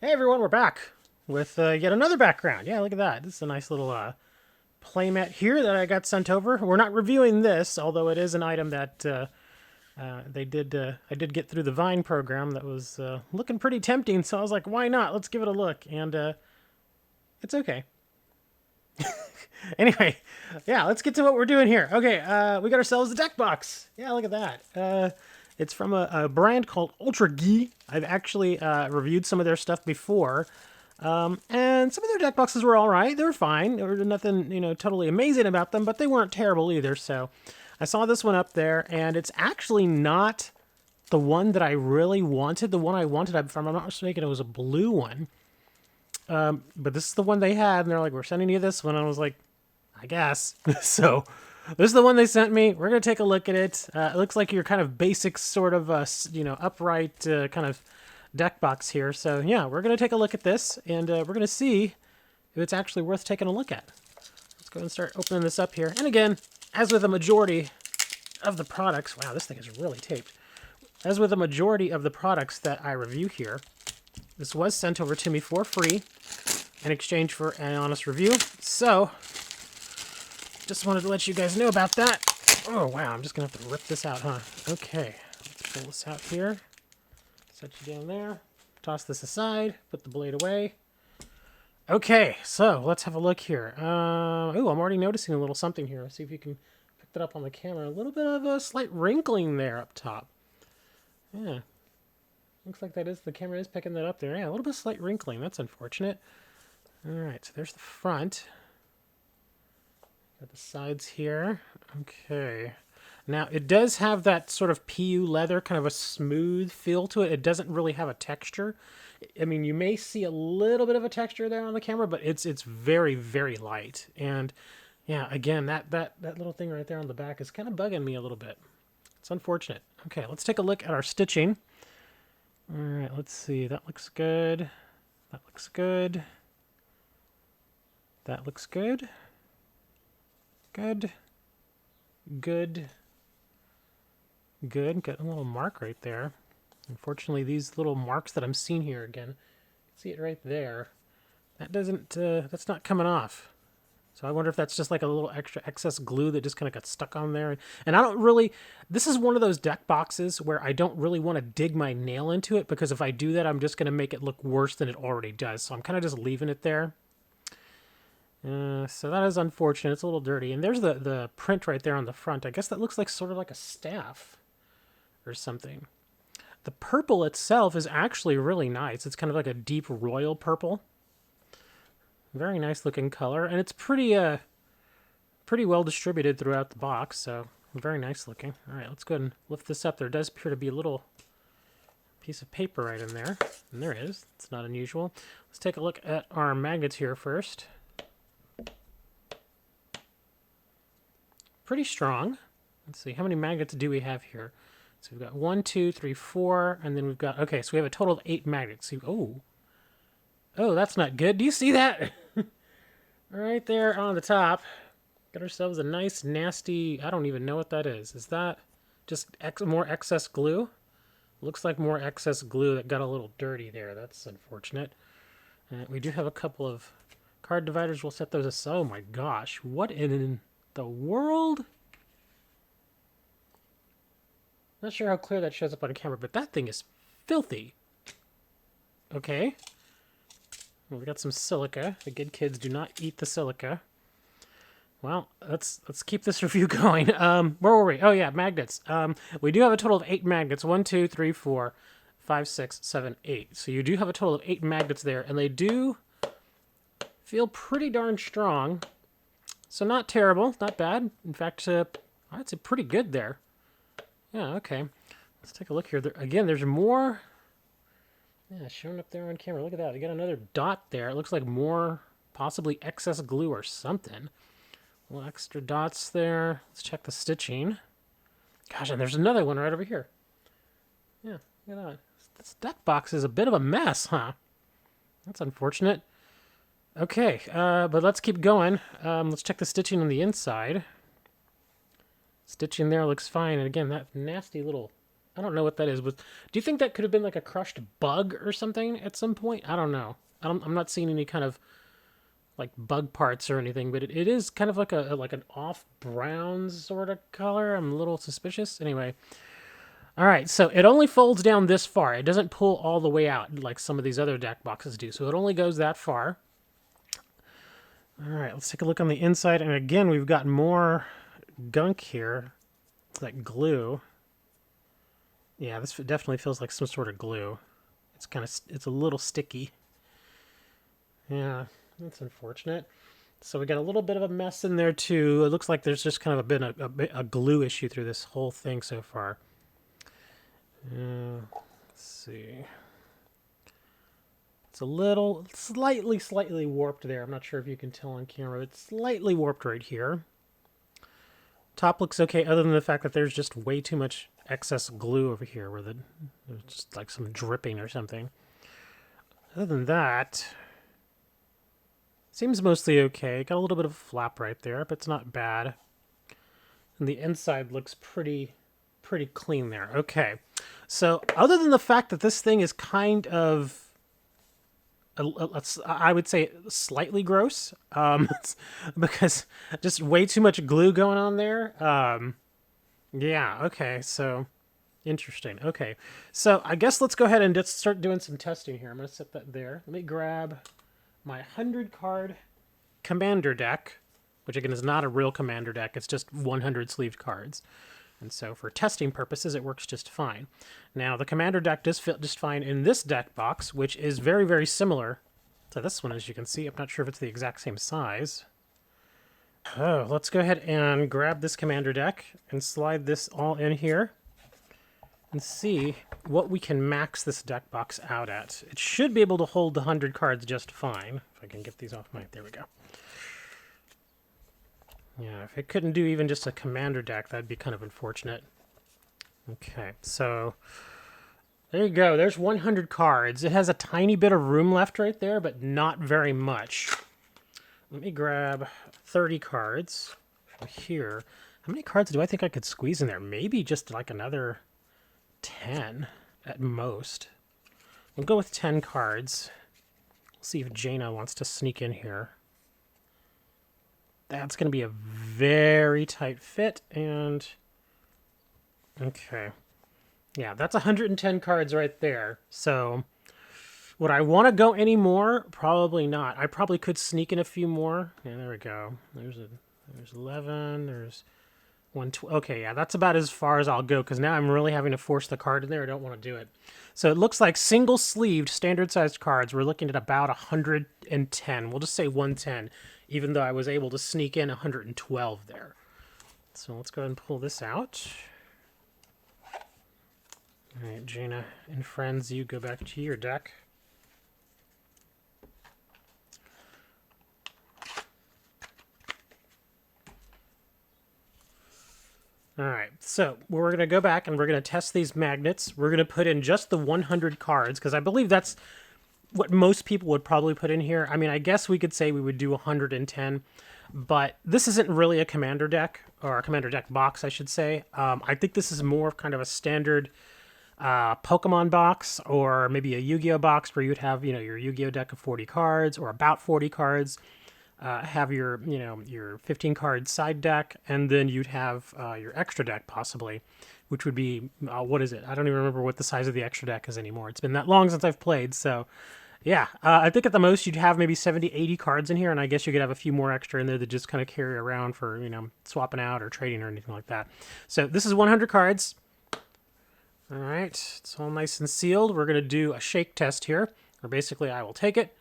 Hey everyone, we're back with yet another background. Yeah, look at that. This is a nice little playmat here that I got sent over. We're not reviewing this, although it is an item that they did. I did get through the Vine program that was looking pretty tempting, so I was like, why not? Let's give it a look, and it's okay. Anyway, yeah, let's get to what we're doing here. Okay, we got ourselves a deck box. Yeah, look at that. It's from a brand called Ultrgee. I've actually reviewed some of their stuff before, and some of their deck boxes were all right. They were fine. There was nothing, totally amazing about them, but they weren't terrible either. So I saw this one up there, and it's actually not the one that I really wanted. The one I wanted, if I'm not mistaken, it was a blue one. But this is the one they had, and they're like, we're sending you this one. And I was like, I guess. So this is the one they sent me. We're going to take a look at it. It looks like your kind of basic sort of, upright kind of deck box here. So yeah, we're going to take a look at this, and we're going to see if it's actually worth taking a look at. Let's go and start opening this up here. And again, as with the majority of the products, wow, this thing is really taped. As with the majority of the products that I review here, this was sent over to me for free in exchange for an honest review. So just wanted to let you guys know about that. Oh, wow. I'm just going to have to rip this out, huh? Okay. Let's pull this out here. Set you down there. Toss this aside. Put the blade away. Okay. So let's have a look here. Oh, I'm already noticing a little something here. Let's see if you can pick that up on the camera. A little bit of a slight wrinkling there up top. Yeah. Looks like the camera is picking that up there. Yeah, a little bit of slight wrinkling. That's unfortunate. All right. So there's the front. Got the sides here. Okay. Now, it does have that sort of PU leather, kind of a smooth feel to it. It doesn't really have a texture. I mean, you may see a little bit of a texture there on the camera, but it's very, very light. And yeah, again, that little thing right there on the back is kind of bugging me a little bit. It's unfortunate. Okay, let's take a look at our stitching. All right, let's see. That looks good. That looks good. That looks good. Good. Good. Good. Got a little mark right there. Unfortunately, these little marks that I'm seeing here again, see it right there. That doesn't, that's not coming off. So I wonder if that's just like a little extra excess glue that just kind of got stuck on there. And I don't really, this is one of those deck boxes where I don't really want to dig my nail into it, because if I do that, I'm just going to make it look worse than it already does. So I'm kind of just leaving it there. So that is unfortunate. It's a little dirty. And there's the print right there on the front. I guess that looks like sort of like a staff or something. The purple itself is actually really nice. It's kind of like a deep royal purple. Very nice looking color. And it's pretty well distributed throughout the box. So very nice looking. All right, let's go ahead and lift this up. There does appear to be a little piece of paper right in there. And there is. It's not unusual. Let's take a look at our magnets here first. Pretty strong. Let's see, how many magnets do we have here? So we've got 1, 2, 3, 4, and then we've got, okay, so we have a total of 8 magnets. Oh, that's not good. Do you see that? Right there on the top. Got ourselves a nice, nasty, I don't even know what that is. Is that just more excess glue? Looks like more excess glue that got a little dirty there. That's unfortunate. We do have a couple of card dividers. We'll set those aside. Oh my gosh, what in the world? Not sure how clear that shows up on camera, but that thing is filthy. Okay. Well, we got some silica. The good kids do not eat the silica. Well, let's keep this review going. Where were we? Oh yeah, magnets. We do have a total of 8 magnets. 1, 2, 3, 4, 5, 6, 7, 8. So you do have a total of 8 magnets there, and they do feel pretty darn strong. So not terrible, not bad. In fact, I'd say pretty good there. Yeah, okay. Let's take a look here. Again, there's more. Yeah, showing up there on camera. Look at that. We got another dot there. It looks like more, possibly excess glue or something. Little extra dots there. Let's check the stitching. Gosh, and there's another one right over here. Yeah, look at that. This deck box is a bit of a mess, huh? That's unfortunate. Okay, but let's keep going. Let's check the stitching on the inside. Stitching there looks fine. And again, that nasty little I don't know what that is. Do you think that could have been like a crushed bug or something at some point? I don't know. I'm not seeing any kind of like bug parts or anything, but it is kind of like like an off brown sort of color. I'm a little suspicious. Anyway, all right. So it only folds down this far. It doesn't pull all the way out like some of these other deck boxes do. So it only goes that far. All right. Let's take a look on the inside. And again, we've got more gunk here. It's like glue. Yeah, this definitely feels like some sort of glue. It's a little sticky. Yeah, that's unfortunate. So we got a little bit of a mess in there too. It looks like there's just kind of been a glue issue through this whole thing so far. Let's see. It's a little, slightly warped there. I'm not sure if you can tell on camera. It's slightly warped right here. Top looks okay, other than the fact that there's just way too much excess glue over here where there's just like some dripping or something. Other than that, seems mostly okay. Got a little bit of a flap right there, but it's not bad. And the inside looks pretty clean there. Okay. So other than the fact that this thing is kind of, I would say slightly gross, because just way too much glue going on there. Yeah, okay, so interesting. Okay, so I guess let's go ahead and just start doing some testing here. I'm going to set that there. Let me grab my 100-card commander deck, which again is not a real commander deck. It's just 100 sleeved cards. And so for testing purposes, it works just fine. Now, the commander deck does fit just fine in this deck box, which is very, very similar to this one, as you can see. I'm not sure if it's the exact same size. Oh, let's go ahead and grab this commander deck and slide this all in here and see what we can max this deck box out at. It should be able to hold the 100 cards just fine. If I can get these off my... There we go. Yeah, if it couldn't do even just a commander deck, that'd be kind of unfortunate. Okay, so there you go. There's 100 cards. It has a tiny bit of room left right there, but not very much. Let me grab 30 cards from here. How many cards do I think I could squeeze in there? Maybe just like another 10 at most. We'll go with 10 cards. We'll see if Jaina wants to sneak in here. That's going to be a very tight fit, and... Okay. Yeah, that's 110 cards right there. So, would I want to go any more? Probably not. I probably could sneak in a few more. Yeah, there we go. There's 11, there's 112. Okay, yeah, that's about as far as I'll go, because now I'm really having to force the card in there. I don't want to do it. So it looks like single-sleeved, standard-sized cards, we're looking at about 110. We'll just say 110. Even though I was able to sneak in 112 there. So let's go ahead and pull this out. All right, Jaina and friends, you go back to your deck. All right, so we're going to go back and we're going to test these magnets. We're going to put in just the 100 cards, because I believe that's what most people would probably put in here. I mean, I guess we could say we would do 110, but this isn't really a commander deck, or a commander deck box, I should say. I think this is more of kind of a standard Pokemon box, or maybe a Yu-Gi-Oh box where you'd have, your Yu-Gi-Oh deck of 40 cards, or about 40 cards, have your, your 15 card side deck, and then you'd have your extra deck possibly, which would be, what is it? I don't even remember what the size of the extra deck is anymore. It's been that long since I've played, so yeah. I think at the most you'd have maybe 70, 80 cards in here, and I guess you could have a few more extra in there that just kind of carry around for, swapping out or trading or anything like that. So this is 100 cards. All right, it's all nice and sealed. We're going to do a shake test here, or basically I will take it,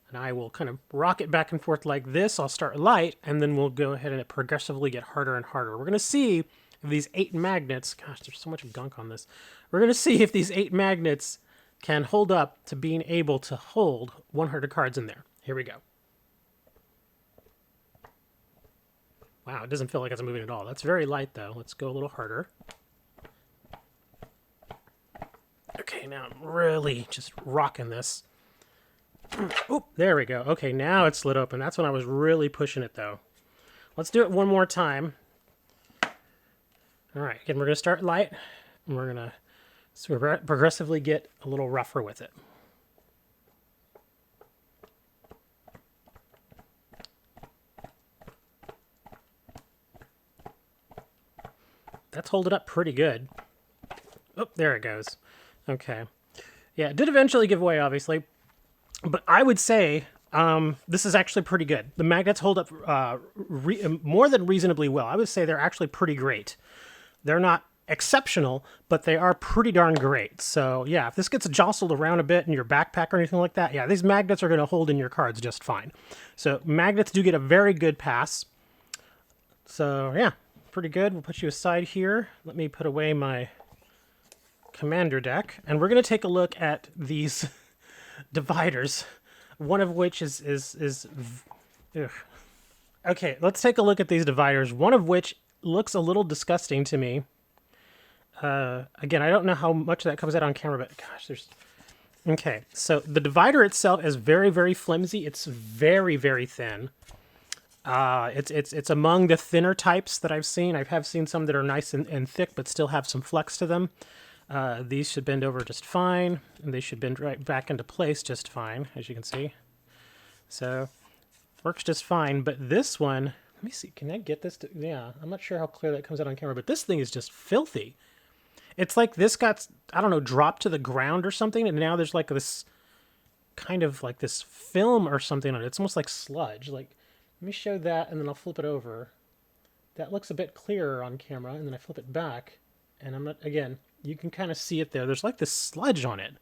and I will kind of rock it back and forth like this. I'll start light, and then we'll go ahead and progressively get harder and harder. We're going to see if these 8 magnets... Gosh, there's so much gunk on this. We're going to see if these 8 magnets can hold up to being able to hold 100 cards in there. Here we go. Wow, it doesn't feel like it's moving at all. That's very light, though. Let's go a little harder. Okay, now I'm really just rocking this. Oh, there we go. Okay, now it's slid open. That's when I was really pushing it, though. Let's do it one more time. All right, again, we're going to start light. And we're going to So we progressively get a little rougher with it. That's holding up pretty good. Oh, there it goes. Okay. Yeah, it did eventually give way, obviously. But I would say this is actually pretty good. The magnets hold up more than reasonably well. I would say they're actually pretty great. They're not exceptional, but they are pretty darn great. So yeah, if this gets jostled around a bit in your backpack or anything like that, yeah, these magnets are going to hold in your cards just fine. So magnets do get a very good pass. So yeah, pretty good. We'll put you aside here. Let me put away my commander deck, and we're going to take a look at these dividers, one of which is ugh. Okay, let's take a look at these dividers, one of which looks a little disgusting to me. Again, I don't know how much that comes out on camera, but gosh, there's... Okay, so the divider itself is very, very flimsy. It's very, very thin. It's among the thinner types that I've seen. I have seen some that are nice and thick, but still have some flex to them. These should bend over just fine, and they should bend right back into place just fine, as you can see. So, works just fine, but this one, let me see, can I get this to, yeah, I'm not sure how clear that comes out on camera, but this thing is just filthy. It's like this got, I don't know, dropped to the ground or something, and now there's like this, kind of like this film or something on it. It's almost like sludge. Like, let me show that, and then I'll flip it over. That looks a bit clearer on camera, and then I flip it back, and I'm not, again, you can kind of see it there. There's like this sludge on it.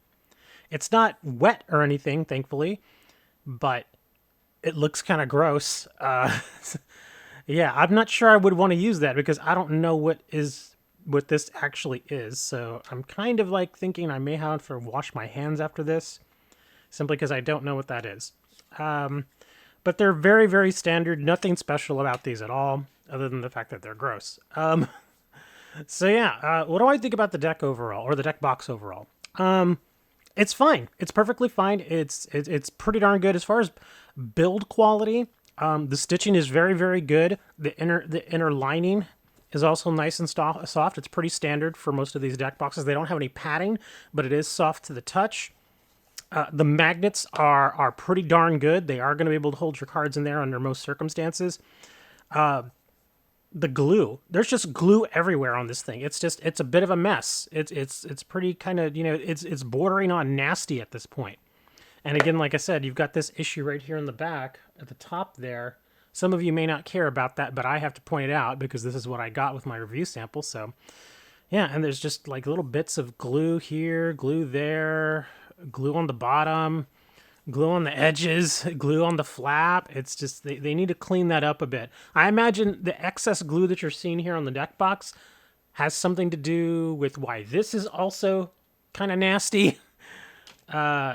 It's not wet or anything, thankfully, but it looks kind of gross. Yeah, I'm not sure I would want to use that because I don't know what this actually is. So I'm kind of like thinking I may have to wash my hands after this, simply because I don't know what that is. But they're very, very standard. Nothing special about these at all, other than the fact that they're gross. So yeah, what do I think about the deck overall, or the deck box overall? It's fine. It's perfectly fine. It's pretty darn good as far as build quality. The stitching is very, very good. The inner lining is also nice and soft. It's pretty standard for most of these deck boxes. They don't have any padding, but it is soft to the touch. The magnets are pretty darn good. They are going to be able to hold your cards in there under most circumstances. The glue, there's just glue everywhere on this thing. It's a bit of a mess. It's pretty kind of, it's bordering on nasty at this point. And again, like I said, you've got this issue right here in the back at the top there. Some of you may not care about that, but I have to point it out because this is what I got with my review sample. So yeah, and there's just like little bits of glue here, glue there, glue on the bottom, glue on the edges, glue on the flap. It's just, they need to clean that up a bit. I imagine the excess glue that you're seeing here on the deck box has something to do with why this is also kind of nasty.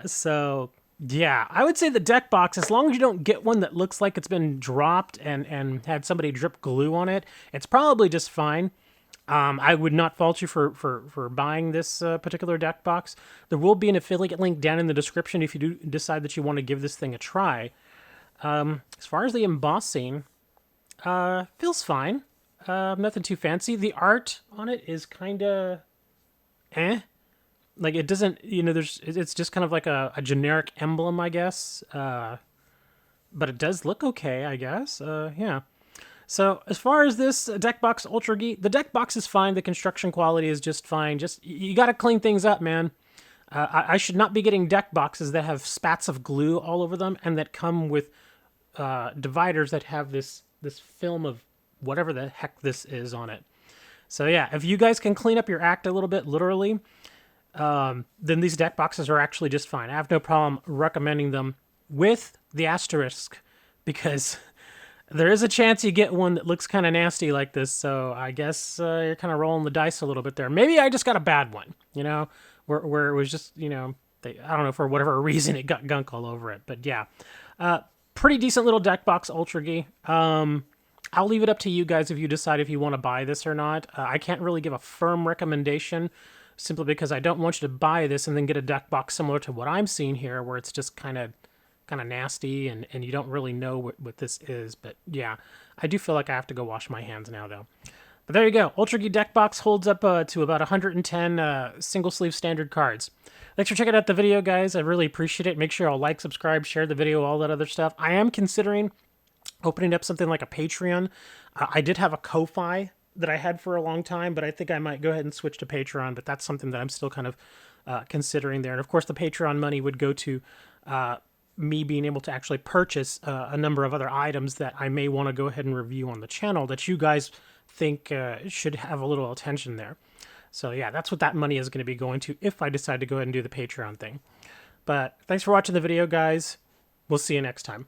So yeah, I would say the deck box, as long as you don't get one that looks like it's been dropped and had somebody drip glue on it, it's probably just fine. I would not fault you for buying this particular deck box. There will be an affiliate link down in the description if you do decide that you want to give this thing a try. As far as the embossing, feels fine. Nothing too fancy. The art on it is kind of eh. Like, it doesn't, it's just kind of like a generic emblem, I guess. But it does look okay, I guess. Yeah. So as far as this deck box Ultrgee, the deck box is fine. The construction quality is just fine. Just, you got to clean things up, man. I should not be getting deck boxes that have spats of glue all over them and that come with dividers that have this film of whatever the heck this is on it. So yeah, if you guys can clean up your act a little bit, literally, then these deck boxes are actually just fine. I have no problem recommending them with the asterisk because there is a chance you get one that looks kind of nasty like this, so I guess you're kind of rolling the dice a little bit there. Maybe I just got a bad one, where it was just, I don't know, for whatever reason it got gunk all over it. But yeah, pretty decent little deck box Ultrgee. I'll leave it up to you guys if you decide if you want to buy this or not. I can't really give a firm recommendation simply because I don't want you to buy this and then get a deck box similar to what I'm seeing here, where it's just kind of nasty and you don't really know what this is. But yeah, I do feel like I have to go wash my hands now though. But there you go. Ultrgee deck box holds up to about 110 single sleeve standard cards. Thanks for checking out the video, guys. I really appreciate it. Make sure you'll like, subscribe, share the video, all that other stuff. I am considering opening up something like a Patreon. I did have a Ko-Fi that I had for a long time, but I think I might go ahead and switch to Patreon. But that's something that I'm still kind of considering there. And of course, the Patreon money would go to me being able to actually purchase a number of other items that I may want to go ahead and review on the channel that you guys think should have a little attention there. So yeah, that's what that money is going to be going to if I decide to go ahead and do the Patreon thing. But thanks for watching the video, guys. We'll see you next time.